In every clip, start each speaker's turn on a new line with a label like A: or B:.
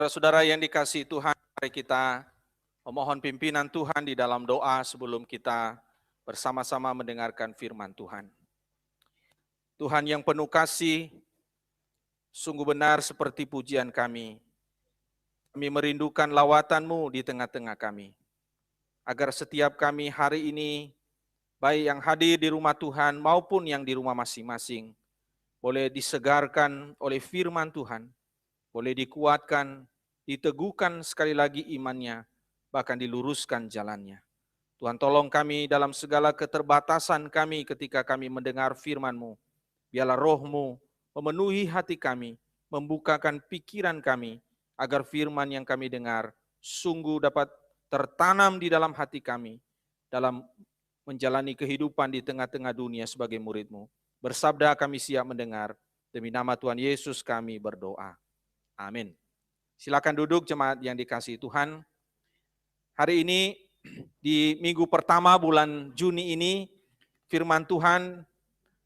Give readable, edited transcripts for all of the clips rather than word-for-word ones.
A: Saudara-saudara yang dikasihi Tuhan, mari kita memohon pimpinan Tuhan di dalam doa sebelum kita bersama-sama mendengarkan firman Tuhan. Tuhan yang penuh kasih, sungguh benar seperti pujian kami. Kami merindukan lawatan-Mu di tengah-tengah kami. Agar setiap kami hari ini, baik yang hadir di rumah Tuhan maupun yang di rumah masing-masing, boleh disegarkan oleh firman Tuhan, boleh dikuatkan, diteguhkan sekali lagi imannya, bahkan diluruskan jalannya. Tuhan tolong kami dalam segala keterbatasan kami ketika kami mendengar firman-Mu. Biarlah Roh-Mu memenuhi hati kami, membukakan pikiran kami, agar firman yang kami dengar sungguh dapat tertanam di dalam hati kami, dalam menjalani kehidupan di tengah-tengah dunia sebagai murid-Mu. Bersabda kami siap mendengar, demi nama Tuhan Yesus kami berdoa. Amin. Silakan duduk jemaat yang dikasihi Tuhan. Hari ini di minggu pertama bulan Juni ini, firman Tuhan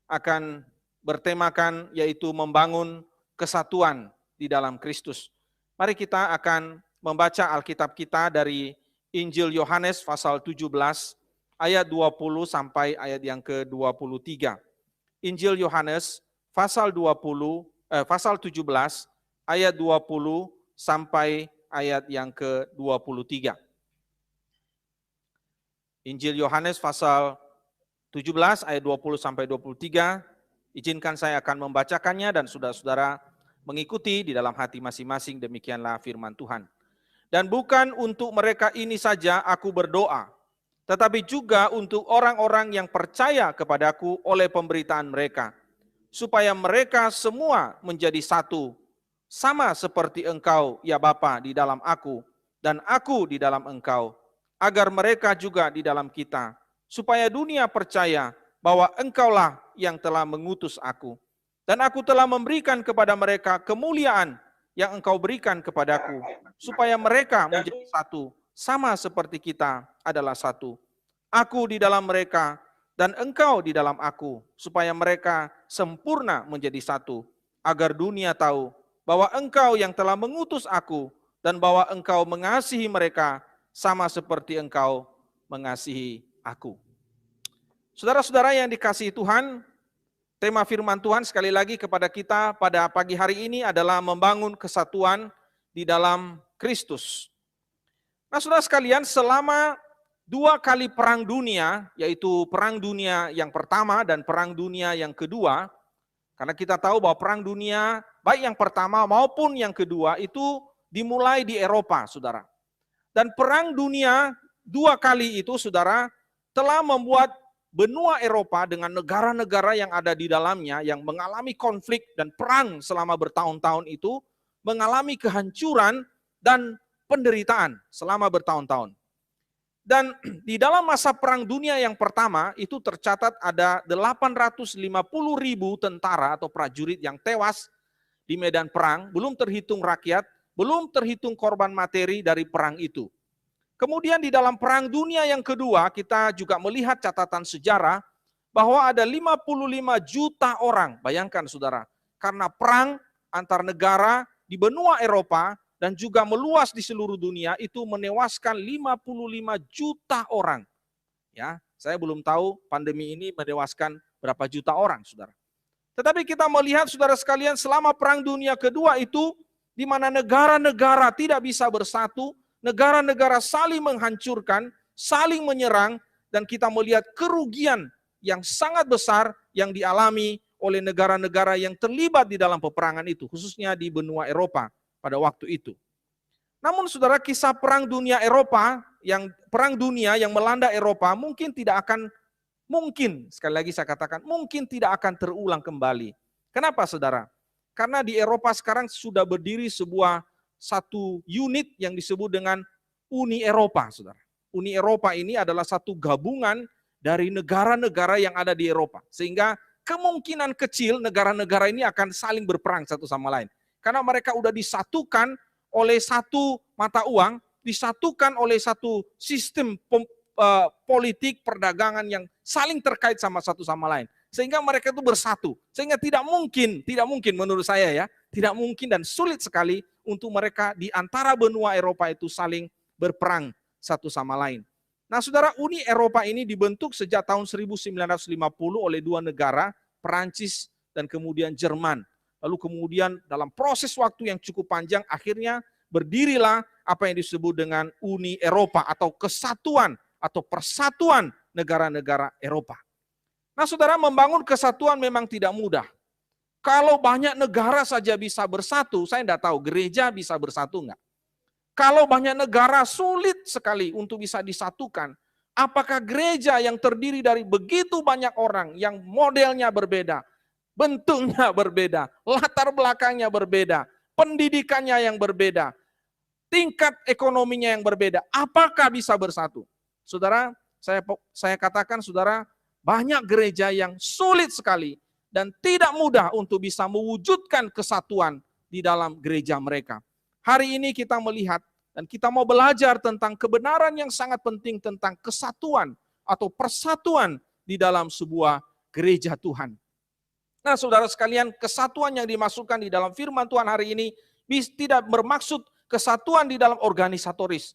A: akan bertemakan yaitu membangun kesatuan di dalam Kristus. Mari kita akan membaca Alkitab kita dari Injil Yohanes pasal 17 ayat 20 sampai ayat yang ke-23. Injil Yohanes pasal 17 ayat 20 sampai ayat yang ke-23. Injil Yohanes pasal 17 ayat 20 sampai 23. Izinkan saya akan membacakannya dan saudara-saudara mengikuti di dalam hati masing-masing, demikianlah firman Tuhan. Dan bukan untuk mereka ini saja aku berdoa, tetapi juga untuk orang-orang yang percaya kepadaku oleh pemberitaan mereka, supaya mereka semua menjadi satu, sama seperti Engkau, ya Bapa, di dalam aku, dan aku di dalam Engkau, agar mereka juga di dalam kita, supaya dunia percaya bahwa Engkaulah yang telah mengutus aku. Dan aku telah memberikan kepada mereka kemuliaan yang Engkau berikan kepadaku, supaya mereka menjadi satu, sama seperti kita adalah satu. Aku di dalam mereka, dan Engkau di dalam aku, supaya mereka sempurna menjadi satu, agar dunia tahu bahwa Engkau yang telah mengutus aku, dan bahwa Engkau mengasihi mereka sama seperti Engkau mengasihi aku. Saudara-saudara yang dikasihi Tuhan, tema firman Tuhan sekali lagi kepada kita pada pagi hari ini adalah membangun kesatuan di dalam Kristus. Nah, saudara sekalian, selama 2 kali perang dunia, yaitu perang dunia yang pertama dan perang dunia yang kedua, karena kita tahu bahwa perang dunia baik yang pertama maupun yang kedua itu dimulai di Eropa, saudara. Dan perang dunia 2 kali itu, saudara, telah membuat benua Eropa dengan negara-negara yang ada di dalamnya yang mengalami konflik dan perang selama bertahun-tahun itu mengalami kehancuran dan penderitaan selama bertahun-tahun. Dan di dalam masa perang dunia yang pertama itu tercatat ada 850.000 tentara atau prajurit yang tewas di medan perang, belum terhitung rakyat, belum terhitung korban materi dari perang itu. Kemudian di dalam perang dunia yang kedua kita juga melihat catatan sejarah bahwa ada 55 juta orang, bayangkan saudara, karena perang antar negara di benua Eropa dan juga meluas di seluruh dunia itu menewaskan 55 juta orang. Ya, saya belum tahu pandemi ini menewaskan berapa juta orang, saudara. Tetapi kita melihat saudara sekalian selama perang dunia kedua itu di mana negara-negara tidak bisa bersatu, negara-negara saling menghancurkan, saling menyerang, dan kita melihat kerugian yang sangat besar yang dialami oleh negara-negara yang terlibat di dalam peperangan itu, khususnya di benua Eropa pada waktu itu. Namun saudara, kisah perang dunia yang melanda Eropa mungkin tidak akan, sekali lagi saya katakan, mungkin tidak akan terulang kembali. Kenapa saudara? Karena di Eropa sekarang sudah berdiri satu unit yang disebut dengan Uni Eropa, saudara. Uni Eropa ini adalah satu gabungan dari negara-negara yang ada di Eropa. Sehingga kemungkinan kecil negara-negara ini akan saling berperang satu sama lain. Karena mereka sudah disatukan oleh satu mata uang, disatukan oleh satu sistem politik perdagangan yang saling terkait sama satu sama lain. Sehingga mereka itu bersatu. Sehingga tidak mungkin menurut saya ya, Tidak mungkin dan sulit sekali untuk mereka di antara benua Eropa itu saling berperang satu sama lain. Nah, saudara, Uni Eropa ini dibentuk sejak tahun 1950 oleh dua negara, Perancis dan kemudian Jerman. Lalu kemudian dalam proses waktu yang cukup panjang, akhirnya berdirilah apa yang disebut dengan Uni Eropa atau kesatuan atau persatuan negara-negara Eropa. Nah, saudara, membangun kesatuan memang tidak mudah. Kalau banyak negara saja bisa bersatu, saya tidak tahu gereja bisa bersatu enggak. Kalau banyak negara sulit sekali untuk bisa disatukan, apakah gereja yang terdiri dari begitu banyak orang yang modelnya berbeda, bentuknya berbeda, latar belakangnya berbeda, pendidikannya yang berbeda, tingkat ekonominya yang berbeda, apakah bisa bersatu? Saudara, saya katakan saudara, banyak gereja yang sulit sekali dan tidak mudah untuk bisa mewujudkan kesatuan di dalam gereja mereka. Hari ini kita melihat dan kita mau belajar tentang kebenaran yang sangat penting tentang kesatuan atau persatuan di dalam sebuah gereja Tuhan. Nah, saudara sekalian, kesatuan yang dimasukkan di dalam firman Tuhan hari ini tidak bermaksud kesatuan di dalam organisatoris.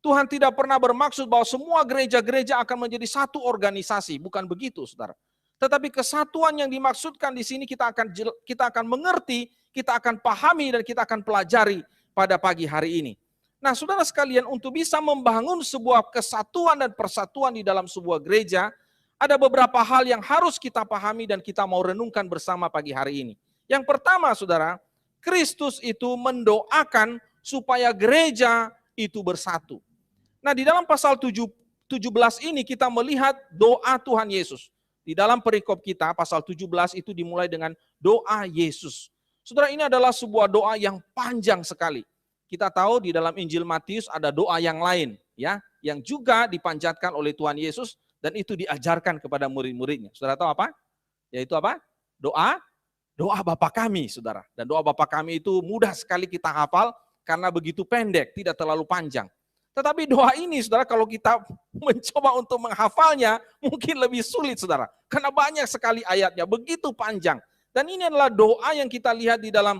A: Tuhan tidak pernah bermaksud bahwa semua gereja-gereja akan menjadi satu organisasi, bukan begitu, saudara. Tetapi kesatuan yang dimaksudkan di sini kita akan mengerti, kita akan pahami dan kita akan pelajari pada pagi hari ini. Nah, saudara sekalian, untuk bisa membangun sebuah kesatuan dan persatuan di dalam sebuah gereja, ada beberapa hal yang harus kita pahami dan kita mau renungkan bersama pagi hari ini. Yang pertama, saudara, Kristus itu mendoakan supaya gereja itu bersatu. Nah, di dalam pasal 17 ini kita melihat doa Tuhan Yesus. Di dalam perikop kita, pasal 17 itu dimulai dengan doa Yesus. Saudara, ini adalah sebuah doa yang panjang sekali. Kita tahu di dalam Injil Matius ada doa yang lain, ya, yang juga dipanjatkan oleh Tuhan Yesus dan itu diajarkan kepada murid-muridnya. Saudara tahu apa? Yaitu apa? Doa Bapa kami, saudara. Dan doa Bapa kami itu mudah sekali kita hafal karena begitu pendek, tidak terlalu panjang. Tetapi doa ini, saudara, kalau kita mencoba untuk menghafalnya, mungkin lebih sulit, saudara. Karena banyak sekali ayatnya, begitu panjang. Dan ini adalah doa yang kita lihat di dalam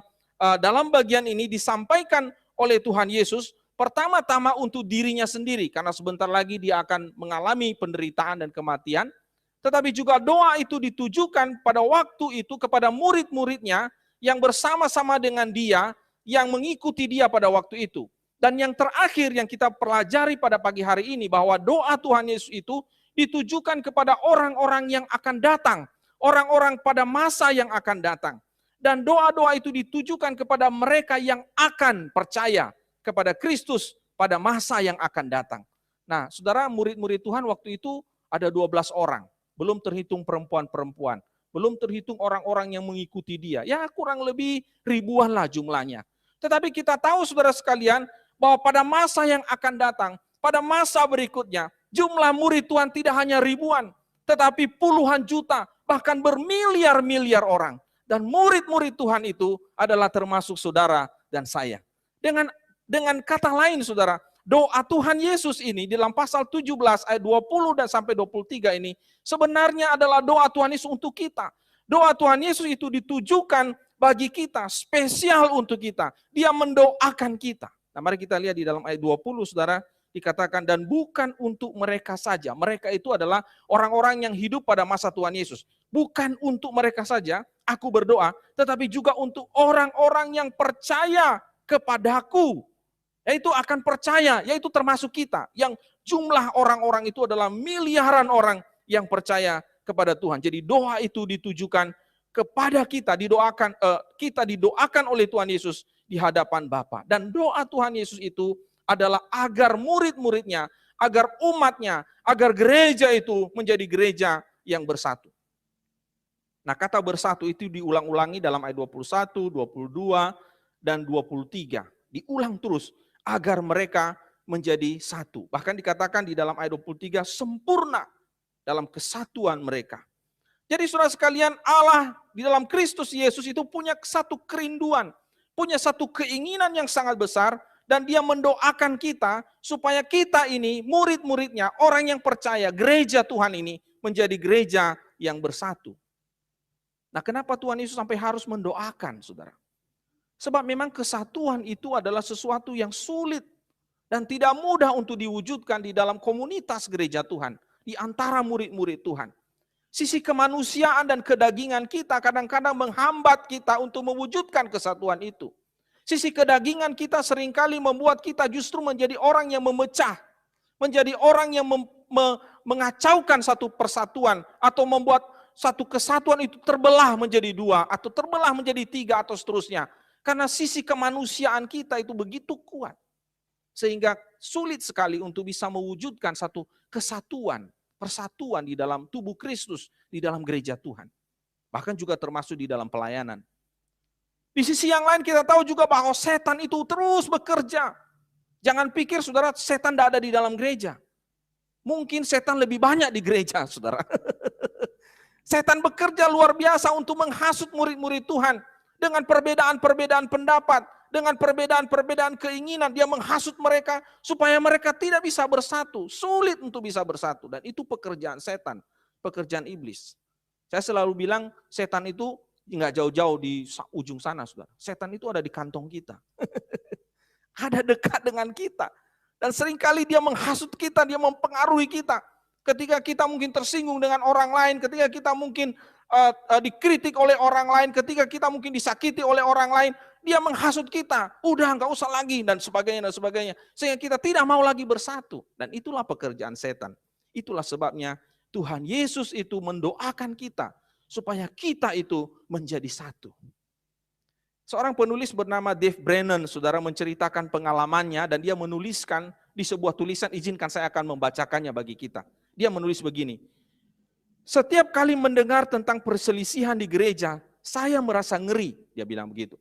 A: bagian ini disampaikan oleh Tuhan Yesus, pertama-tama untuk dirinya sendiri, karena sebentar lagi dia akan mengalami penderitaan dan kematian. Tetapi juga doa itu ditujukan pada waktu itu kepada murid-muridnya yang bersama-sama dengan dia, yang mengikuti dia pada waktu itu. Dan yang terakhir yang kita pelajari pada pagi hari ini, bahwa doa Tuhan Yesus itu ditujukan kepada orang-orang yang akan datang, orang-orang pada masa yang akan datang. Dan doa-doa itu ditujukan kepada mereka yang akan percaya kepada Kristus pada masa yang akan datang. Nah, saudara, murid-murid Tuhan waktu itu ada 12 orang, belum terhitung perempuan-perempuan, belum terhitung orang-orang yang mengikuti dia. Ya, kurang lebih ribuan lah jumlahnya. Tetapi kita tahu, saudara sekalian, bahwa pada masa yang akan datang, pada masa berikutnya, jumlah murid Tuhan tidak hanya ribuan, tetapi puluhan juta, bahkan bermiliar-miliar orang. Dan murid-murid Tuhan itu adalah termasuk saudara dan saya. Dengan kata lain, saudara, doa Tuhan Yesus ini di dalam pasal 17 ayat 20 dan sampai 23 ini sebenarnya adalah doa Tuhan Yesus untuk kita. Doa Tuhan Yesus itu ditujukan bagi kita, spesial untuk kita. Dia mendoakan kita. Nah, mari kita lihat di dalam ayat 20, saudara, dikatakan, dan bukan untuk mereka saja. Mereka itu adalah orang-orang yang hidup pada masa Tuhan Yesus. Bukan untuk mereka saja aku berdoa, tetapi juga untuk orang-orang yang percaya kepadaku. Yaitu akan percaya, yaitu termasuk kita. Yang jumlah orang-orang itu adalah miliaran orang yang percaya kepada Tuhan. Jadi doa itu ditujukan kepada kita, kita didoakan oleh Tuhan Yesus di hadapan Bapa. Dan doa Tuhan Yesus itu adalah agar murid-muridnya, agar umatnya, agar gereja itu menjadi gereja yang bersatu. Nah, kata bersatu itu diulang-ulangi dalam ayat 21, 22, dan 23. Diulang terus agar mereka menjadi satu. Bahkan dikatakan di dalam ayat 23, sempurna dalam kesatuan mereka. Jadi saudara sekalian, Allah di dalam Kristus Yesus itu punya satu kerinduan, punya satu keinginan yang sangat besar, dan dia mendoakan kita supaya kita ini, murid-muridnya, orang yang percaya, gereja Tuhan ini menjadi gereja yang bersatu. Nah, kenapa Tuhan Yesus sampai harus mendoakan, saudara? Sebab memang kesatuan itu adalah sesuatu yang sulit dan tidak mudah untuk diwujudkan di dalam komunitas gereja Tuhan, di antara murid-murid Tuhan. Sisi kemanusiaan dan kedagingan kita kadang-kadang menghambat kita untuk mewujudkan kesatuan itu. Sisi kedagingan kita seringkali membuat kita justru menjadi orang yang memecah, menjadi orang yang mengacaukan satu persatuan, atau membuat satu kesatuan itu terbelah menjadi dua, atau terbelah menjadi tiga, atau seterusnya. Karena sisi kemanusiaan kita itu begitu kuat, sehingga sulit sekali untuk bisa mewujudkan satu kesatuan, persatuan di dalam tubuh Kristus, di dalam gereja Tuhan. Bahkan juga termasuk di dalam pelayanan. Di sisi yang lain kita tahu juga bahwa setan itu terus bekerja. Jangan pikir saudara setan tidak ada di dalam gereja. Mungkin setan lebih banyak di gereja saudara. Setan bekerja luar biasa untuk menghasut murid-murid Tuhan. Dengan perbedaan-perbedaan pendapat, dengan perbedaan-perbedaan keinginan, dia menghasut mereka supaya mereka tidak bisa bersatu. Sulit untuk bisa bersatu. Dan itu pekerjaan setan, pekerjaan iblis. Saya selalu bilang setan itu nggak jauh-jauh di ujung sana, saudara. Setan itu ada di kantong kita. Ada dekat dengan kita. Dan seringkali dia menghasut kita, dia mempengaruhi kita. Ketika kita mungkin tersinggung dengan orang lain, ketika kita mungkin dikritik oleh orang lain, ketika kita mungkin disakiti oleh orang lain, dia menghasut kita, udah nggak usah lagi, dan sebagainya, dan sebagainya. Sehingga kita tidak mau lagi bersatu. Dan itulah pekerjaan setan. Itulah sebabnya Tuhan Yesus itu mendoakan kita, supaya kita itu menjadi satu. Seorang penulis bernama Dave Brennan, saudara, menceritakan pengalamannya, dan dia menuliskan di sebuah tulisan, izinkan saya akan membacakannya bagi kita. Dia menulis begini, setiap kali mendengar tentang perselisihan di gereja, saya merasa ngeri, dia bilang begitu.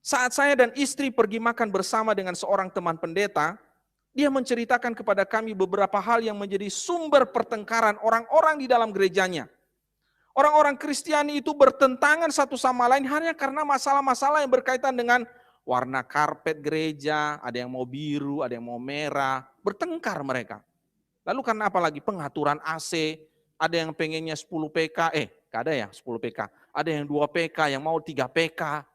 A: Saat saya dan istri pergi makan bersama dengan seorang teman pendeta, dia menceritakan kepada kami beberapa hal yang menjadi sumber pertengkaran orang-orang di dalam gerejanya. Orang-orang Kristiani itu bertentangan satu sama lain hanya karena masalah-masalah yang berkaitan dengan warna karpet gereja, ada yang mau biru, ada yang mau merah, bertengkar mereka. Lalu karena apa lagi? Pengaturan AC, ada yang pengennya 10 PK, gak ada ya 10 PK, ada yang 2 PK, yang mau 3 PK.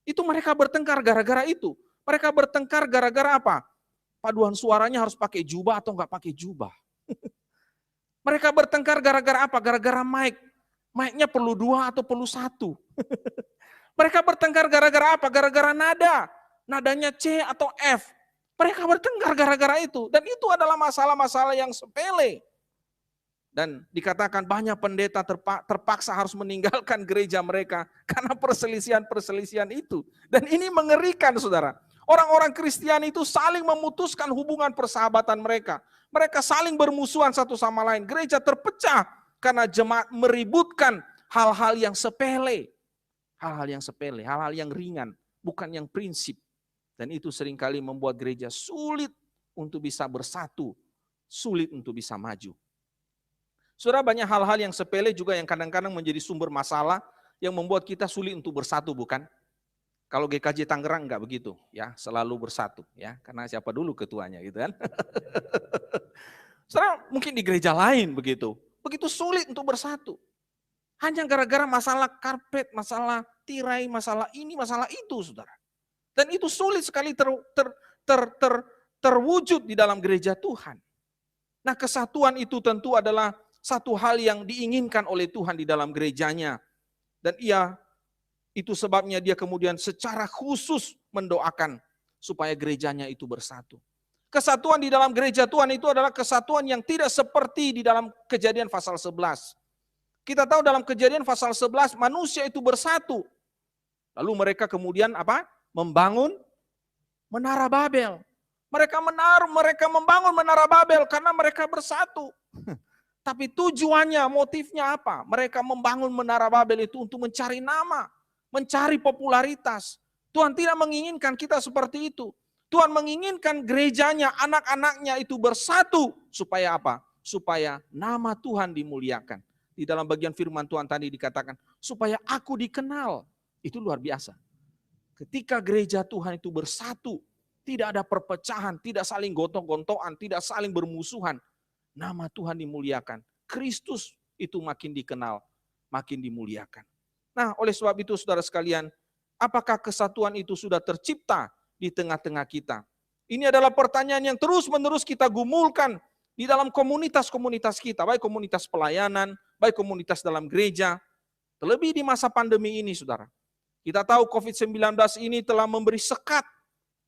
A: Itu mereka bertengkar gara-gara itu. Mereka bertengkar gara-gara apa? Paduan suaranya harus pakai jubah atau enggak pakai jubah. Mereka bertengkar gara-gara apa? Gara-gara mic. Mic-nya perlu 2 atau perlu 1. Mereka bertengkar gara-gara apa? Gara-gara nada. Nadanya C atau F. Mereka bertengkar gara-gara itu. Dan itu adalah masalah-masalah yang sepele. Dan dikatakan banyak pendeta terpaksa harus meninggalkan gereja mereka karena perselisihan-perselisihan itu. Dan ini mengerikan saudara. Orang-orang Kristiani itu saling memutuskan hubungan persahabatan mereka. Mereka saling bermusuhan satu sama lain. Gereja terpecah karena jemaat meributkan hal-hal yang sepele. Hal-hal yang sepele, hal-hal yang ringan, bukan yang prinsip. Dan itu seringkali membuat gereja sulit untuk bisa bersatu, sulit untuk bisa maju. Saudara, banyak hal-hal yang sepele juga yang kadang-kadang menjadi sumber masalah yang membuat kita sulit untuk bersatu, bukan? Kalau GKJ Tangerang enggak begitu, ya, selalu bersatu, ya, karena siapa dulu ketuanya, gitu kan? Saudara, mungkin di gereja lain begitu sulit untuk bersatu. Hanya gara-gara masalah karpet, masalah tirai, masalah ini, masalah itu, saudara. Dan itu sulit sekali terwujud di dalam gereja Tuhan. Nah, kesatuan itu tentu adalah satu hal yang diinginkan oleh Tuhan di dalam gerejanya. Dan itu sebabnya dia kemudian secara khusus mendoakan supaya gerejanya itu bersatu. Kesatuan di dalam gereja Tuhan itu adalah kesatuan yang tidak seperti di dalam Kejadian pasal 11. Kita tahu dalam Kejadian pasal 11 manusia itu bersatu. Lalu mereka kemudian apa? Membangun menara Babel. Mereka membangun menara Babel karena mereka bersatu. Tapi tujuannya, motifnya apa? Mereka membangun menara Babel itu untuk mencari nama, mencari popularitas. Tuhan tidak menginginkan kita seperti itu. Tuhan menginginkan gerejanya, anak-anaknya itu bersatu. Supaya apa? Supaya nama Tuhan dimuliakan. Di dalam bagian firman Tuhan tadi dikatakan, supaya aku dikenal. Itu luar biasa. Ketika gereja Tuhan itu bersatu, tidak ada perpecahan, tidak saling gontok-gontokan, tidak saling bermusuhan. Nama Tuhan dimuliakan. Kristus itu makin dikenal, makin dimuliakan. Nah, oleh sebab itu saudara sekalian, Apakah kesatuan itu sudah tercipta di tengah-tengah kita? Ini adalah pertanyaan yang terus-menerus kita gumulkan di dalam komunitas-komunitas kita, baik komunitas pelayanan, baik komunitas dalam gereja. Terlebih di masa pandemi ini, saudara. Kita tahu COVID-19 ini telah memberi sekat,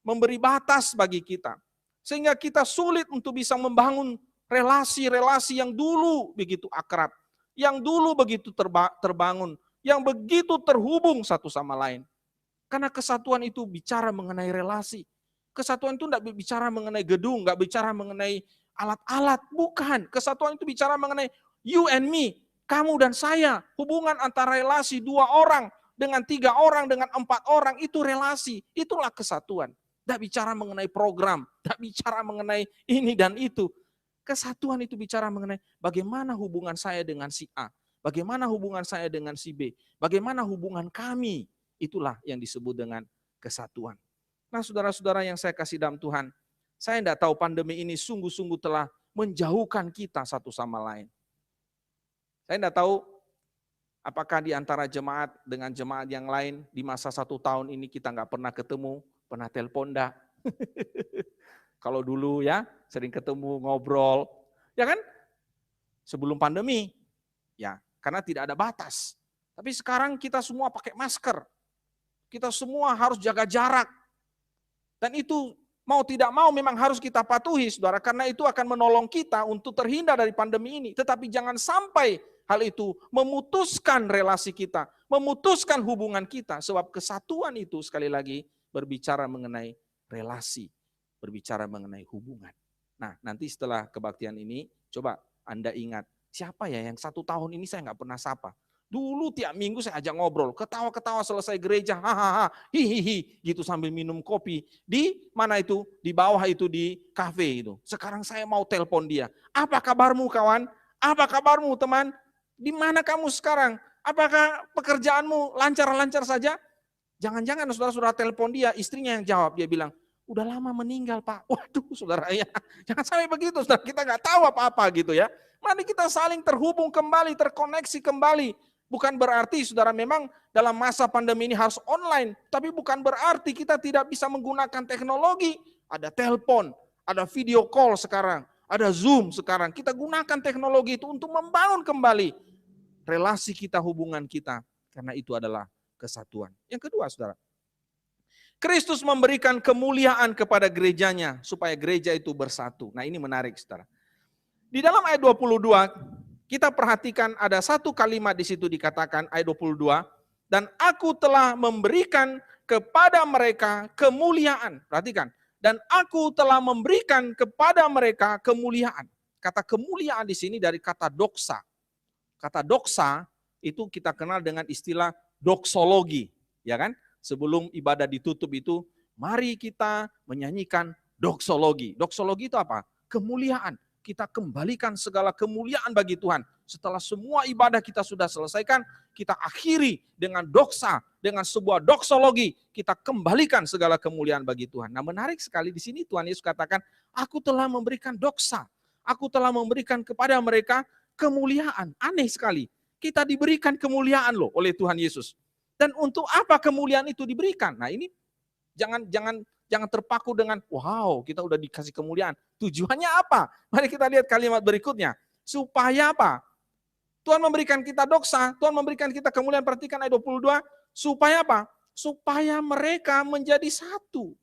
A: memberi batas bagi kita. Sehingga kita sulit untuk bisa membangun relasi-relasi yang dulu begitu akrab, yang dulu begitu terbangun, yang begitu terhubung satu sama lain. Karena kesatuan itu bicara mengenai relasi. Kesatuan itu tidak bicara mengenai gedung, tidak bicara mengenai alat-alat, bukan. Kesatuan itu bicara mengenai you and me, kamu dan saya. Hubungan antara relasi 2 orang dengan 3 orang, dengan 4 orang, itu relasi. Itulah kesatuan. Tidak bicara mengenai program, tidak bicara mengenai ini dan itu. Kesatuan itu bicara mengenai bagaimana hubungan saya dengan si A, bagaimana hubungan saya dengan si B, bagaimana hubungan kami. Itulah yang disebut dengan kesatuan. Nah, saudara-saudara yang saya kasih dalam Tuhan, saya tidak tahu pandemi ini sungguh-sungguh telah menjauhkan kita satu sama lain. Saya tidak tahu apakah di antara jemaat dengan jemaat yang lain di masa 1 tahun ini kita nggak pernah ketemu, pernah telepon enggak? Kalau dulu ya sering ketemu, ngobrol, ya kan? Sebelum pandemi, ya karena tidak ada batas. Tapi sekarang kita semua pakai masker. Kita semua harus jaga jarak. Dan itu mau tidak mau memang harus kita patuhi, saudara. Karena itu akan menolong kita untuk terhindar dari pandemi ini. Tetapi jangan sampai hal itu memutuskan relasi kita, memutuskan hubungan kita. Sebab kesatuan itu sekali lagi berbicara mengenai relasi, berbicara mengenai hubungan. Nah, nanti setelah kebaktian ini, coba Anda ingat, siapa ya yang 1 tahun ini saya nggak pernah sapa. Dulu tiap minggu saya ajak ngobrol, ketawa-ketawa selesai gereja, hahaha, hihihi, gitu sambil minum kopi. Di mana itu? Di bawah itu di kafe itu. Sekarang saya mau telepon dia. Apa kabarmu kawan? Apa kabarmu teman? Di mana kamu sekarang? Apakah pekerjaanmu lancar-lancar saja? Jangan-jangan saudara-saudara telepon dia, istrinya yang jawab, dia bilang, udah lama meninggal Pak. Waduh saudara ya, jangan sampai begitu saudara, kita nggak tahu apa-apa gitu ya. Mari kita saling terhubung kembali, terkoneksi kembali. Bukan berarti saudara memang dalam masa pandemi ini harus online, tapi bukan berarti kita tidak bisa menggunakan teknologi. Ada telepon, ada video call sekarang, ada Zoom sekarang. Kita gunakan teknologi itu untuk membangun kembali relasi kita, hubungan kita. Karena itu adalah kesatuan. Yang kedua saudara, Kristus memberikan kemuliaan kepada gerejanya supaya gereja itu bersatu. Nah ini menarik saudara. Di dalam ayat 22, kita perhatikan ada satu kalimat di situ dikatakan ayat 22, dan aku telah memberikan kepada mereka kemuliaan. Perhatikan, dan aku telah memberikan kepada mereka kemuliaan. Kata kemuliaan di sini dari kata doksa. Kata doksa itu kita kenal dengan istilah doksologi, ya kan? Sebelum ibadah ditutup itu, mari kita menyanyikan doksologi. Doksologi itu apa? Kemuliaan. Kita kembalikan segala kemuliaan bagi Tuhan. Setelah semua ibadah kita sudah selesaikan, kita akhiri dengan doksa, dengan sebuah doksologi. Kita kembalikan segala kemuliaan bagi Tuhan. Nah menarik sekali di sini Tuhan Yesus katakan, aku telah memberikan doksa. Aku telah memberikan kepada mereka kemuliaan. Aneh sekali. Kita diberikan kemuliaan loh oleh Tuhan Yesus. Dan untuk apa kemuliaan itu diberikan? Nah ini jangan terpaku dengan wow kita udah dikasih kemuliaan. Tujuannya apa? Mari kita lihat kalimat berikutnya. Supaya apa? Tuhan memberikan kita doksa, Tuhan memberikan kita kemuliaan. Perhatikan ayat 22. Supaya apa? Supaya mereka menjadi satu.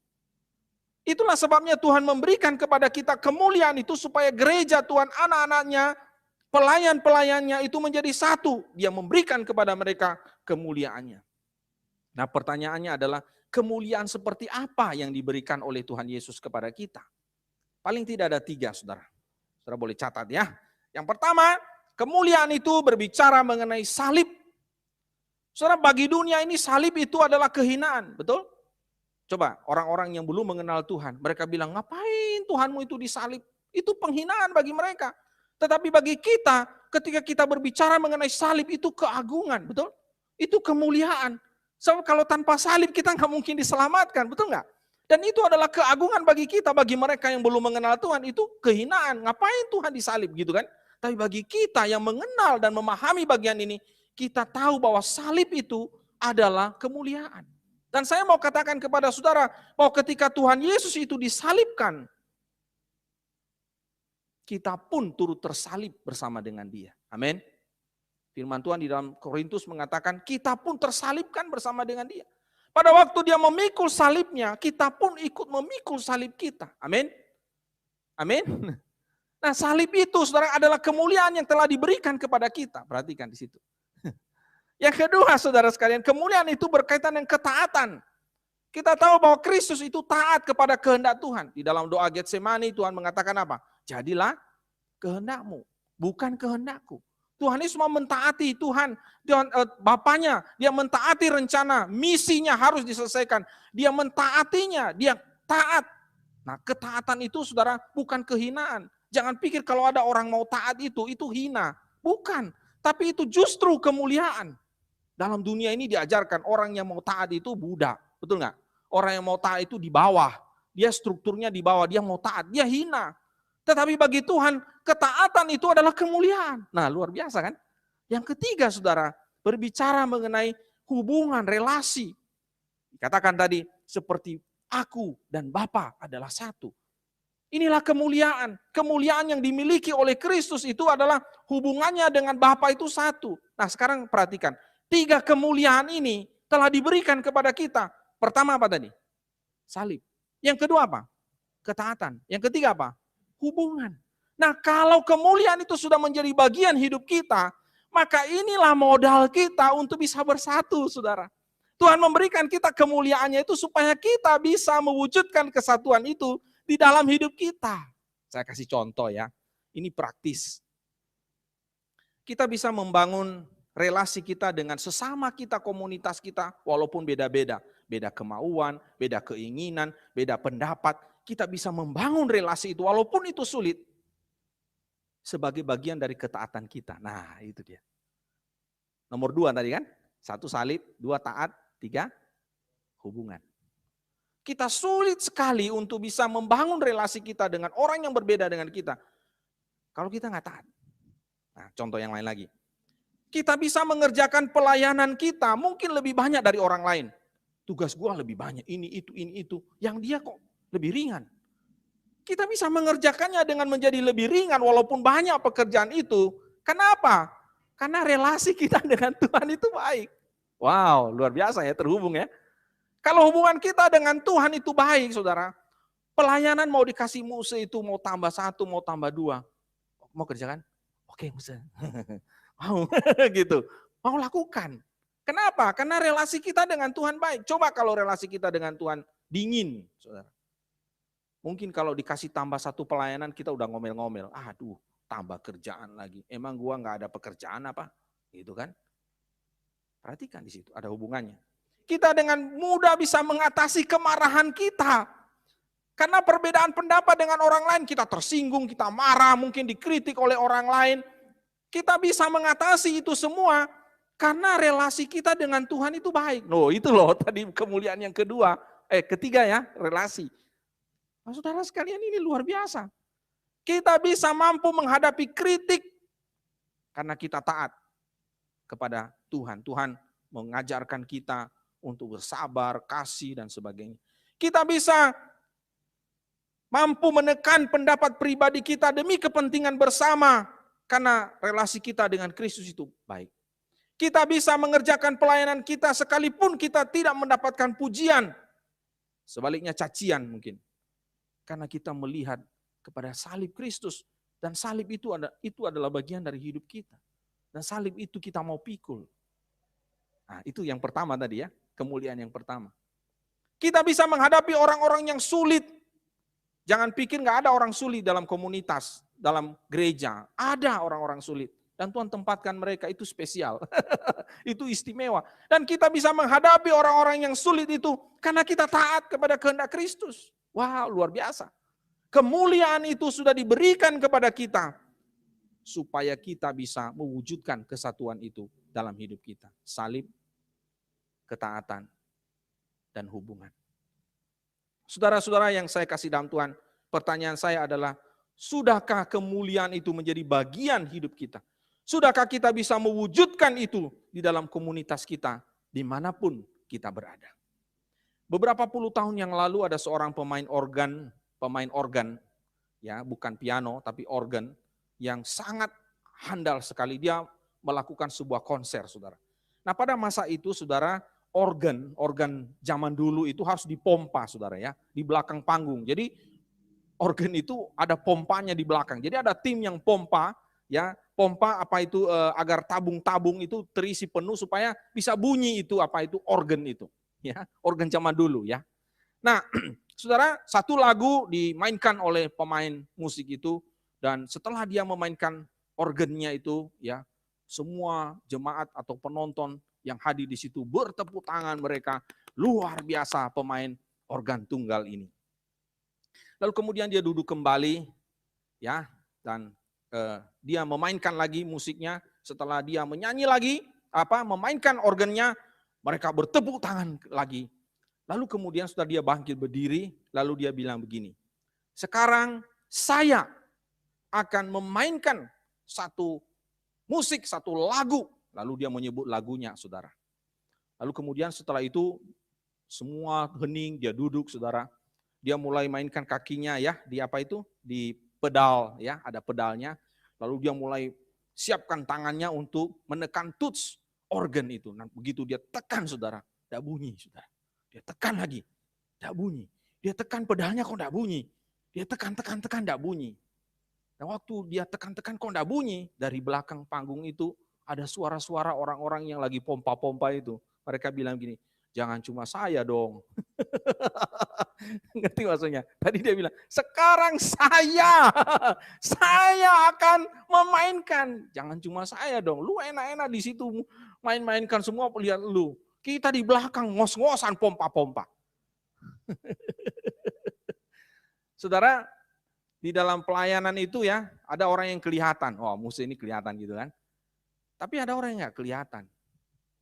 A: Itulah sebabnya Tuhan memberikan kepada kita kemuliaan itu supaya gereja Tuhan, anak-anaknya, pelayan-pelayannya itu menjadi satu. Dia memberikan kepada mereka kemuliaannya. Nah pertanyaannya adalah kemuliaan seperti apa yang diberikan oleh Tuhan Yesus kepada kita? Paling tidak ada 3 saudara. Saudara boleh catat ya. Yang pertama, kemuliaan itu berbicara mengenai salib. Saudara bagi dunia ini salib itu adalah kehinaan, betul? Coba orang-orang yang belum mengenal Tuhan, mereka bilang ngapain Tuhanmu itu disalib? Itu penghinaan bagi mereka. Tetapi bagi kita, ketika kita berbicara mengenai salib itu keagungan, betul? Itu kemuliaan. So, kalau tanpa salib kita nggak mungkin diselamatkan, betul nggak? Dan itu adalah keagungan bagi kita, bagi mereka yang belum mengenal Tuhan, itu kehinaan. Ngapain Tuhan disalib gitu kan? Tapi bagi kita yang mengenal dan memahami bagian ini, kita tahu bahwa salib itu adalah kemuliaan. Dan saya mau katakan kepada saudara, bahwa ketika Tuhan Yesus itu disalibkan, kita pun turut tersalib bersama dengan dia. Amin. Firman Tuhan di dalam Korintus mengatakan, kita pun tersalibkan bersama dengan dia. Pada waktu dia memikul salibnya, kita pun ikut memikul salib kita. Amin. Amin. Nah, salib itu saudara adalah kemuliaan yang telah diberikan kepada kita. Perhatikan di situ. Yang kedua saudara sekalian, kemuliaan itu berkaitan dengan ketaatan. Kita tahu bahwa Kristus itu taat kepada kehendak Tuhan. Di dalam doa Getsemani Tuhan mengatakan apa? Jadilah kehendakmu, bukan kehendakku. Tuhan Yesus mau mentaati Tuhan Bapaknya, dia mentaati rencana, misinya harus diselesaikan. Dia mentaatinya, dia taat. Nah, ketaatan itu saudara bukan kehinaan. Jangan pikir kalau ada orang mau taat itu hina. Bukan, tapi itu justru kemuliaan. Dalam dunia ini diajarkan orang yang mau taat itu budak, betul nggak? Orang yang mau taat itu di bawah, dia strukturnya di bawah, dia mau taat, dia hina. Tetapi bagi Tuhan, ketaatan itu adalah kemuliaan. Nah, luar biasa kan? Yang ketiga saudara, berbicara mengenai hubungan, relasi. Katakan tadi, seperti aku dan Bapa adalah satu. Inilah kemuliaan. Kemuliaan yang dimiliki oleh Kristus itu adalah hubungannya dengan Bapa itu satu. Nah, sekarang perhatikan. 3 kemuliaan ini telah diberikan kepada kita. Pertama apa tadi? Salib. Yang kedua apa? Ketaatan. Yang ketiga apa? Hubungan. Nah, kalau kemuliaan itu sudah menjadi bagian hidup kita, maka inilah modal kita untuk bisa bersatu, saudara. Tuhan memberikan kita kemuliaannya itu supaya kita bisa mewujudkan kesatuan itu di dalam hidup kita. Saya kasih contoh ya, ini praktis. Kita bisa membangun relasi kita dengan sesama kita, komunitas kita, walaupun beda-beda. Beda kemauan, beda keinginan, beda pendapat. Kita bisa membangun relasi itu, walaupun itu sulit. Sebagai bagian dari ketaatan kita. Nah, itu dia. Nomor 2 tadi kan? 1 salib, 2 taat, 3 hubungan. Kita sulit sekali untuk bisa membangun relasi kita dengan orang yang berbeda dengan kita. Kalau kita nggak taat. Nah, contoh yang lain lagi. Kita bisa mengerjakan pelayanan kita mungkin lebih banyak dari orang lain. Tugas gua lebih banyak, ini, itu. Yang dia kok lebih ringan. Kita bisa mengerjakannya dengan menjadi lebih ringan walaupun banyak pekerjaan itu. Kenapa? Karena relasi kita dengan Tuhan itu baik. Wow, luar biasa ya, terhubung ya. Kalau hubungan kita dengan Tuhan itu baik, saudara. Pelayanan mau dikasih muse itu mau tambah 1, mau tambah 2. Mau kerjakan? Oke, muse. Mau gitu. Mau lakukan. Kenapa? Karena relasi kita dengan Tuhan baik. Coba kalau relasi kita dengan Tuhan dingin, saudara. Mungkin kalau dikasih tambah 1 pelayanan kita udah ngomel-ngomel. Aduh, tambah kerjaan lagi. Emang gua nggak ada pekerjaan apa? Gitu kan? Perhatikan di situ ada hubungannya. Kita dengan mudah bisa mengatasi kemarahan kita. Karena perbedaan pendapat dengan orang lain, kita tersinggung, kita marah, mungkin dikritik oleh orang lain. Kita bisa mengatasi itu semua karena relasi kita dengan Tuhan itu baik. Loh, itu loh tadi kemuliaan yang ketiga ya, relasi. Nah, saudara sekalian ini luar biasa. Kita bisa mampu menghadapi kritik karena kita taat kepada Tuhan. Tuhan mengajarkan kita untuk bersabar, kasih dan sebagainya. Kita bisa mampu menekan pendapat pribadi kita demi kepentingan bersama. Karena relasi kita dengan Kristus itu baik. Kita bisa mengerjakan pelayanan kita sekalipun kita tidak mendapatkan pujian. Sebaliknya cacian mungkin. Karena kita melihat kepada salib Kristus. Dan salib itu adalah bagian dari hidup kita. Dan salib itu kita mau pikul. Nah, itu yang pertama tadi ya. Kemuliaan yang pertama. Kita bisa menghadapi orang-orang yang sulit. Jangan pikir nggak ada orang sulit dalam komunitas. Dalam gereja, ada orang-orang sulit. Dan Tuhan tempatkan mereka itu spesial. Itu istimewa. Dan kita bisa menghadapi orang-orang yang sulit itu karena kita taat kepada kehendak Kristus. Wow, luar biasa. Kemuliaan itu sudah diberikan kepada kita. Supaya kita bisa mewujudkan kesatuan itu dalam hidup kita. Salib, ketaatan, dan hubungan. Saudara-saudara yang saya kasih dalam Tuhan, pertanyaan saya adalah, sudahkah kemuliaan itu menjadi bagian hidup kita? Sudahkah kita bisa mewujudkan itu di dalam komunitas kita, dimanapun kita berada? Beberapa puluh tahun yang lalu ada seorang pemain organ, ya bukan piano tapi organ, yang sangat handal sekali. Dia melakukan sebuah konser, saudara. Nah pada masa itu, saudara, organ zaman dulu itu harus dipompa, saudara ya, di belakang panggung. Jadi organ itu ada pompanya di belakang. Jadi ada tim yang pompa, ya, pompa apa itu agar tabung-tabung itu terisi penuh supaya bisa bunyi itu apa itu organ itu, ya, organ zaman dulu ya. Nah, saudara, satu lagu dimainkan oleh pemain musik itu dan setelah dia memainkan organnya itu, ya, semua jemaat atau penonton yang hadir di situ bertepuk tangan, mereka luar biasa pemain organ tunggal ini. Lalu kemudian dia duduk kembali, ya, dan dia memainkan lagi musiknya. Setelah dia menyanyi lagi, memainkan organnya, mereka bertepuk tangan lagi. Lalu kemudian setelah dia bangkit berdiri, lalu dia bilang begini, sekarang saya akan memainkan satu musik, satu lagu. Lalu dia menyebut lagunya, saudara. Lalu kemudian setelah itu semua hening, dia duduk, saudara. Dia mulai mainkan kakinya ya, di apa itu? Di pedal ya, ada pedalnya. Lalu dia mulai siapkan tangannya untuk menekan tuts organ itu. Nah, begitu dia tekan, saudara, tidak bunyi, saudara. Dia tekan lagi, tidak bunyi. Dia tekan pedalnya kok tidak bunyi. Dia tekan, tidak bunyi. Dan waktu dia tekan kok tidak bunyi, dari belakang panggung itu ada suara-suara orang-orang yang lagi pompa-pompa itu. Mereka bilang gini, jangan cuma saya dong. Ngerti maksudnya? Tadi dia bilang, sekarang saya akan memainkan. Jangan cuma saya dong, lu enak-enak di situ main-mainkan semua, lihat lu. Kita di belakang ngos-ngosan pompa-pompa. Saudara, di dalam pelayanan itu ya, ada orang yang kelihatan. Oh, musuh ini kelihatan gitu kan. Tapi ada orang yang nggak kelihatan.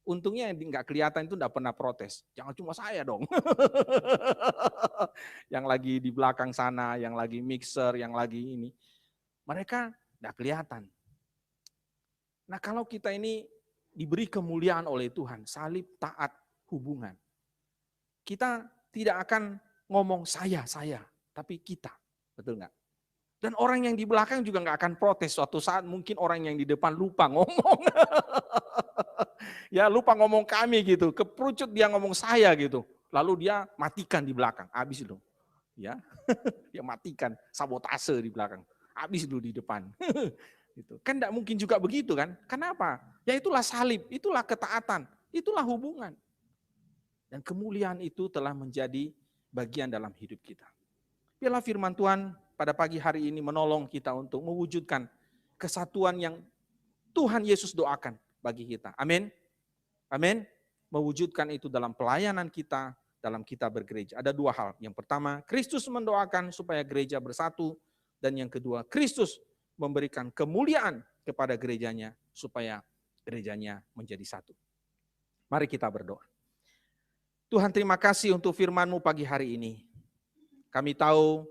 A: Untungnya yang nggak kelihatan itu nggak pernah protes. Jangan cuma saya dong. Yang lagi di belakang sana, yang lagi mixer, yang lagi ini. Mereka nggak kelihatan. Nah kalau kita ini diberi kemuliaan oleh Tuhan, salib, taat, hubungan. Kita tidak akan ngomong saya, tapi kita. Betul nggak? Dan orang yang di belakang juga nggak akan protes. Suatu saat mungkin orang yang di depan lupa ngomong. Ya lupa ngomong kami gitu. Keperucut dia ngomong saya gitu. Lalu dia matikan di belakang. Habis itu. Ya, dia matikan, sabotase di belakang. Habis itu di depan. Gitu. Kan enggak mungkin juga begitu kan? Kenapa? Ya itulah salib, itulah ketaatan, itulah hubungan. Dan kemuliaan itu telah menjadi bagian dalam hidup kita. Biarlah firman Tuhan pada pagi hari ini menolong kita untuk mewujudkan kesatuan yang Tuhan Yesus doakan bagi kita. Amin. Amin. Mewujudkan itu dalam pelayanan kita, dalam kita bergereja. Ada dua hal. Yang pertama, Kristus mendoakan supaya gereja bersatu. Dan yang kedua, Kristus memberikan kemuliaan kepada gerejanya supaya gerejanya menjadi satu. Mari kita berdoa. Tuhan, terima kasih untuk firman-Mu pagi hari ini. Kami tahu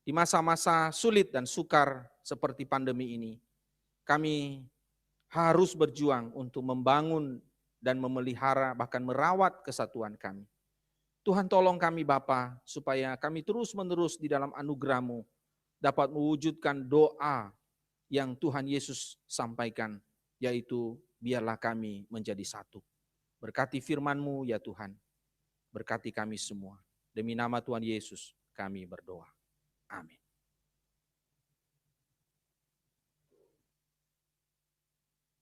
A: di masa-masa sulit dan sukar seperti pandemi ini, kami harus berjuang untuk membangun dan memelihara bahkan merawat kesatuan kami. Tuhan tolong kami Bapa supaya kami terus-menerus di dalam anugerah-Mu dapat mewujudkan doa yang Tuhan Yesus sampaikan, yaitu biarlah kami menjadi satu. Berkati firman-Mu ya Tuhan, berkati kami semua. Demi nama Tuhan Yesus kami berdoa. Amin.